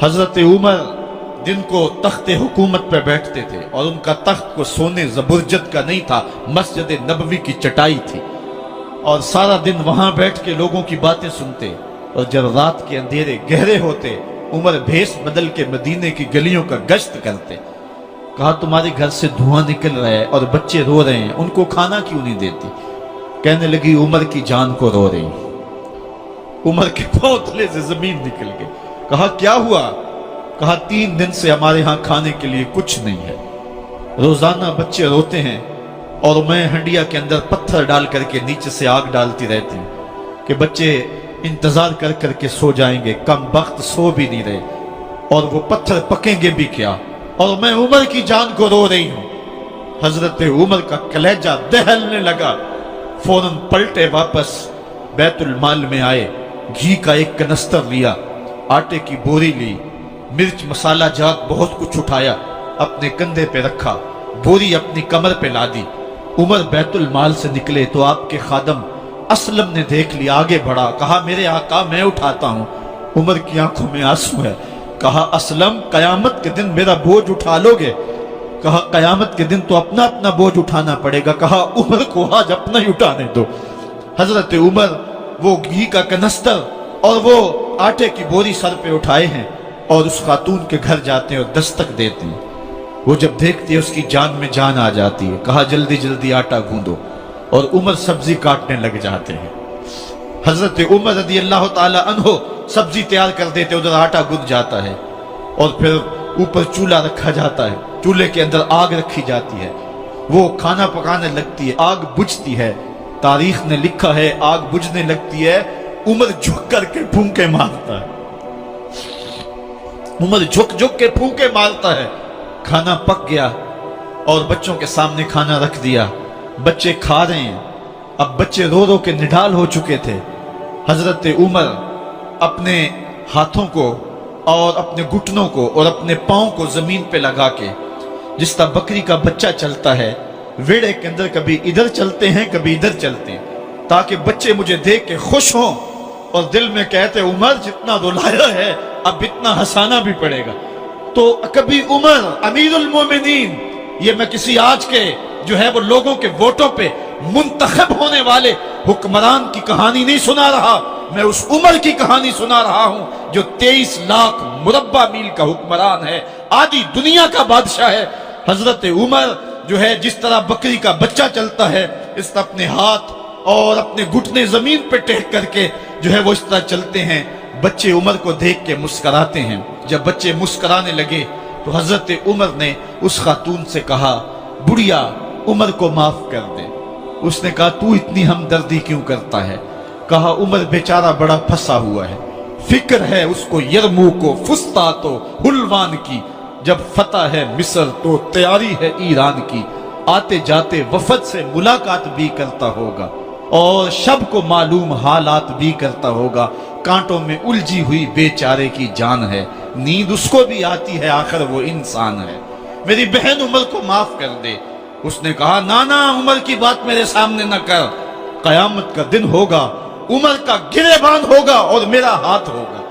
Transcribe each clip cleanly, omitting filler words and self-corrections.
حضرت عمر جن کو تخت حکومت پہ بیٹھتے تھے اور ان کا تخت کو سونے زبرجد کا نہیں تھا، مسجد نبوی کی چٹائی تھی، اور سارا دن وہاں بیٹھ کے لوگوں کی باتیں سنتے، اور جب رات کے اندھیرے گہرے ہوتے عمر بھیس بدل کے مدینے کی گلیوں کا گشت کرتے۔ کہا تمہارے گھر سے دھواں نکل رہا ہے اور بچے رو رہے ہیں، ان کو کھانا کیوں نہیں دیتی؟ کہنے لگی عمر کی جان کو رو رہی۔ عمر کے پاؤں تلے سے زمین نکل گئی۔ کہا کیا ہوا؟ کہا 3 دن سے ہمارے ہاں کھانے کے لیے کچھ نہیں ہے، روزانہ بچے روتے ہیں اور میں ہنڈیا کے اندر پتھر ڈال کر کے نیچے سے آگ ڈالتی رہتی ہوں کہ بچے انتظار کر کر کے سو جائیں گے، کم وقت سو بھی نہیں رہے، اور وہ پتھر پکیں گے بھی کیا، اور میں عمر کی جان کو رو رہی ہوں۔ حضرت عمر کا کلیجہ دہلنے لگا، فوراً پلٹے، واپس بیت المال میں آئے، گھی کا ایک کنستر لیا، آٹے کی بوری لی، مرچ مسالہ جات بہت کچھ اٹھایا، اپنے کندھے پہ رکھا، بوری اپنی کمر پہ لا دی۔ عمر بیت المال سے نکلے تو آپ کے خادم اسلم نے دیکھ لیا، آگے بڑھا، کہا میرے آقا میں اٹھاتا ہوں۔ عمر کی آنکھوں میں آنسو ہے۔ کہا اسلم قیامت کے دن میرا بوجھ اٹھا لو گے؟ کہا قیامت کے دن تو اپنا اپنا بوجھ اٹھانا پڑے گا۔ کہا عمر کو آج اپنا ہی اٹھانے دو۔ حضرت عمر وہ گھی کا کنستر اور وہ آٹے کی بوری سر پہ اٹھائے ہیں اور اس خاتون کے گھر جاتے ہیں اور دستک دیتے ہیں۔ وہ جب دیکھتی ہے اس کی جان میں جان آ جاتی ہے۔ کہا جلدی جلدی آٹا گوندو، اور عمر سبزی کاٹنے لگ جاتے ہیں۔ حضرت عمر رضی اللہ تعالی عنہ سبزی تیار کر دیتے، ادھر آٹا گند جاتا ہے، اور پھر اوپر چولہا رکھا جاتا ہے، چولہے کے اندر آگ رکھی جاتی ہے، وہ کھانا پکانے لگتی ہے، آگ بجھتی ہے۔ تاریخ نے لکھا ہے آگ بجھنے لگتی ہے، عمر جھک کر کے پھونکے مارتا ہے، عمر جھک جھک کے پھونکے مارتا ہے۔ کھانا پک گیا اور بچوں کے سامنے کھانا رکھ دیا، بچے کھا رہے ہیں۔ اب بچے رو رو کے نڈال ہو چکے تھے۔ حضرت عمر اپنے ہاتھوں کو اور اپنے گھٹنوں کو اور اپنے پاؤں کو زمین پہ لگا کے، جس طرح بکری کا بچہ چلتا ہے، ویڑے کے اندر کبھی ادھر چلتے ہیں کبھی ادھر چلتے ہیں، تاکہ بچے مجھے دیکھ کے خوش ہوں اور دل میں کہتے عمر جتنا رلایا ہے اب اتنا ہنسانا بھی پڑے گا۔ تو کبھی عمر امیر المومنین، یہ میں کسی آج کے جو ہے وہ لوگوں کے ووٹوں پہ منتخب ہونے والے حکمران کی کہانی نہیں سنا رہا، میں اس عمر کی کہانی سنا رہا ہوں جو 23 لاکھ مربع میل کا حکمران ہے، آدھی دنیا کا بادشاہ ہے۔ حضرت عمر جو ہے جس طرح بکری کا بچہ چلتا ہے، اس طرح اپنے ہاتھ اور اپنے گھٹنے زمین پہ ٹیک کر کے جو ہے وہ اس طرح چلتے ہیں۔ بچے عمر کو دیکھ کے مسکراتے ہیں۔ جب بچے مسکرانے لگے تو حضرت عمر نے اس خاتون سے کہا بڑھیا عمر کو معاف کر دے۔ اس نے کہا تو اتنی ہمدردی کیوں کرتا ہے؟ کہا عمر بیچارہ بڑا پھنسا ہوا ہے، فکر ہے اس کو یرموک و فسطاط و حلوان کی، جب فتح ہے مصر تو تیاری ہے ایران کی، آتے جاتے وفد سے ملاقات بھی کرتا ہوگا اور شب کو معلوم حالات بھی کرتا ہوگا، کانٹوں میں الجھی ہوئی بیچارے کی جان ہے، نیند اس کو بھی آتی ہے، آخر وہ انسان ہے، میری بہن عمر کو معاف کر دے۔ اس نے کہا نانا عمر کی بات میرے سامنے نہ کر، قیامت کا دن ہوگا، عمر کا گریبان ہوگا اور میرا ہاتھ ہوگا۔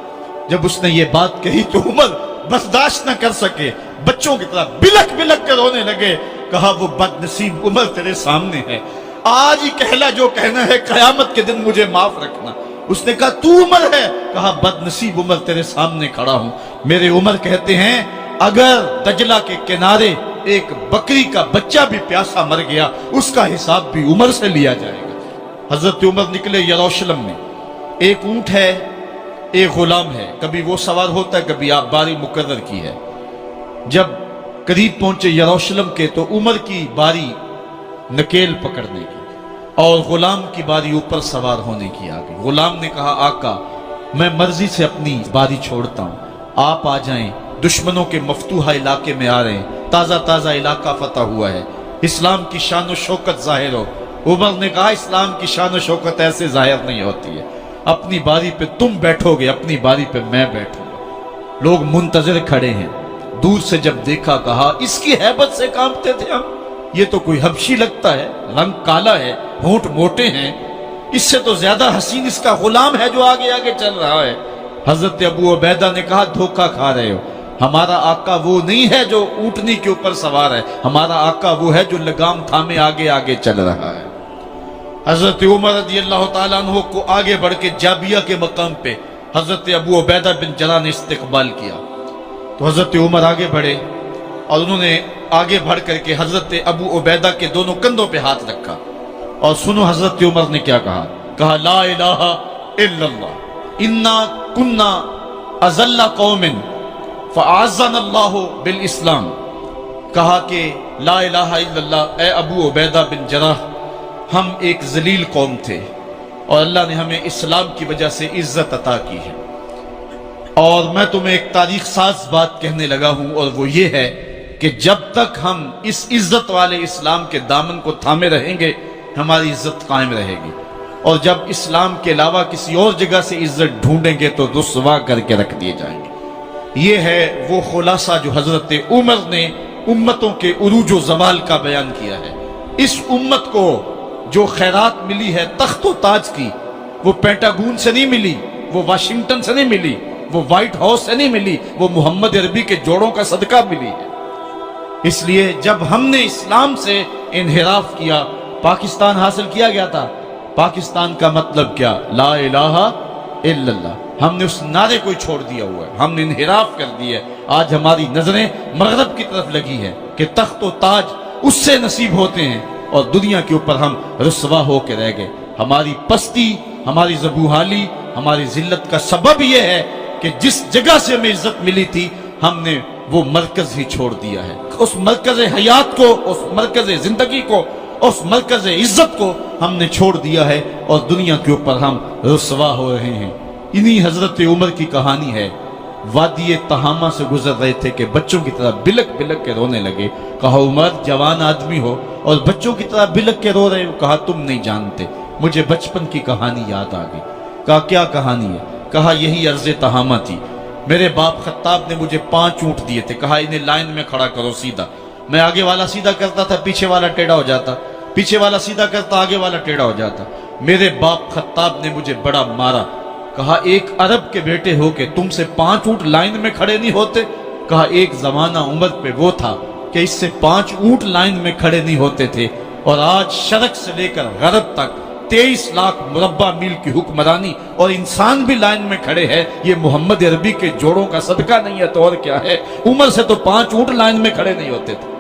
جب اس نے یہ بات کہی تو عمر برداشت نہ کر سکے، بچوں کی طرح بلک بلک کے رونے لگے۔ کہا وہ بد نصیب عمر تیرے سامنے ہے، آج ہی کہلا جو کہنا ہے، قیامت کے دن مجھے معاف رکھنا۔ اس نے کہا تو عمر ہے؟ کہا بد نصیب عمر تیرے سامنے کھڑا ہوں۔ میرے عمر کہتے ہیں اگر دجلہ کے کنارے ایک بکری کا بچہ بھی پیاسا مر گیا، اس کا حساب بھی عمر سے لیا جائے گا۔ حضرت عمر نکلے یروشلم میں، ایک اونٹ ہے ایک غلام ہے، کبھی وہ سوار ہوتا ہے کبھی آپ باری مقرر کی ہے۔ جب قریب پہنچے یروشلم کے تو عمر کی باری نکیل پکڑنے کی اور غلام کی باری اوپر سوار ہونے کی آ گئی۔ غلام نے کہا آقا میں مرضی سے اپنی باری چھوڑتا ہوں، آپ آ جائیں، دشمنوں کے مفتوحہ علاقے میں آ رہے ہیں، تازہ تازہ علاقہ فتح ہوا ہے، اسلام کی شان و شوکت ظاہر ہو۔ عمر نے کہا اسلام کی شان و شوکت ایسے ظاہر نہیں ہوتی ہے، اپنی باری پہ تم بیٹھو گے، اپنی باری پہ میں بیٹھوں گا۔ لوگ منتظر کھڑے ہیں، دور سے جب دیکھا کہا اس کی ہیبت سے کانپتے تھے ہم، یہ تو کوئی حبشی لگتا ہے، رنگ کالا ہے، ہونٹ موٹے ہیں، اس سے تو زیادہ حسین اس کا غلام ہے جو آگے آگے چل رہا ہے۔ حضرت ابو عبیدہ نے کہا دھوکہ کھا رہے ہو، ہمارا آقا وہ نہیں ہے جو اونٹنی کے اوپر سوار ہے، ہمارا آقا وہ ہے جو لگام تھامے آگے آگے چل رہا ہے۔ حضرت عمر رضی اللہ تعالیٰ عنہ کو آگے بڑھ کے جابیہ کے مقام پہ حضرت ابو عبیدہ بن جراح نے استقبال کیا، تو حضرت عمر آگے بڑھے اور انہوں نے آگے بڑھ کر کے حضرت ابو عبیدہ کے دونوں کندھوں پہ ہاتھ رکھا، اور سنو حضرت عمر نے کیا کہا، کہا لا الہ الا اللہ انا کنا اذل قوم فاعزنا اللہ بالاسلام۔ کہا کہ لا الہ الا اللہ، اے ابو عبیدہ بن جراح، ہم ایک ذلیل قوم تھے اور اللہ نے ہمیں اسلام کی وجہ سے عزت عطا کی ہے۔ اور میں تمہیں ایک تاریخ ساز بات کہنے لگا ہوں، اور وہ یہ ہے کہ جب تک ہم اس عزت والے اسلام کے دامن کو تھامے رہیں گے ہماری عزت قائم رہے گی، اور جب اسلام کے علاوہ کسی اور جگہ سے عزت ڈھونڈیں گے تو رسوا کر کے رکھ دیے جائیں گے۔ یہ ہے وہ خلاصہ جو حضرت عمر نے امتوں کے عروج و زوال کا بیان کیا ہے۔ اس امت کو جو خیرات ملی ہے تخت و تاج کی، وہ پینٹاگون سے نہیں ملی، وہ واشنگٹن سے نہیں ملی، وہ وائٹ ہاؤس سے نہیں ملی، وہ محمد عربی کے جوڑوں کا صدقہ ملی ہے۔ اس لیے جب ہم نے اسلام سے انحراف کیا، پاکستان حاصل کیا گیا تھا۔ پاکستان کا مطلب کیا؟ لا الہ الا اللہ۔ ہم نے اس نعرے کو چھوڑ دیا ہوا ہے، ہم نے انحراف کر دیا ہے۔ آج ہماری نظریں مغرب کی طرف لگی ہے کہ تخت و تاج اس سے نصیب ہوتے ہیں، اور دنیا کے اوپر ہم رسوا ہو کے رہ گئے۔ ہماری پستی، ہماری زبوحالی، ہماری ذلت کا سبب یہ ہے کہ جس جگہ سے ہمیں عزت ملی تھی ہم نے وہ مرکز ہی چھوڑ دیا ہے۔ اس مرکز حیات کو، اس مرکز زندگی کو، اس مرکز عزت کو ہم نے چھوڑ دیا ہے، اور دنیا کے اوپر ہم رسوا ہو رہے ہیں۔ انہی حضرت عمر کی کہانی ہے۔ وادی تہامہ سے گزر رہے تھے کہ بچوں کی طرح بلک بلک کے رونے لگے۔ کہا عمر جوان آدمی ہو اور بچوں کی طرح بلک کے رو رہے ہو؟ کہا تم نہیں جانتے، مجھے بچپن کی کہانی یاد آ گئی۔ کہا کیا کہانی ہے؟ کہا یہی عرض تہامہ تھی، میرے باپ خطاب نے مجھے 5 اونٹ دیے تھے، کہا انہیں لائن میں کھڑا کرو سیدھا۔ میں آگے والا سیدھا کرتا تھا، پیچھے والا ٹیڑھا ہو جاتا، پیچھے والا سیدھا کرتا، آگے والا ٹیڑھا ہو جاتا۔ میرے باپ خطاب نے مجھے بڑا مارا۔ کہا ایک عرب کے بیٹے ہو کہ تم سے 5 اونٹ لائن میں کھڑے نہیں ہوتے؟ کہا ایک زمانہ عمر پہ وہ تھا کہ اس سے 5 اونٹ لائن میں کھڑے نہیں ہوتے تھے، اور آج شرق سے لے کر غرب تک 23 لاکھ مربع میل کی حکمرانی، اور انسان بھی لائن میں کھڑے ہیں۔ یہ محمد عربی کے جوڑوں کا صدقہ نہیں ہے تو اور کیا ہے؟ عمر سے تو 5 اونٹ لائن میں کھڑے نہیں ہوتے تھے۔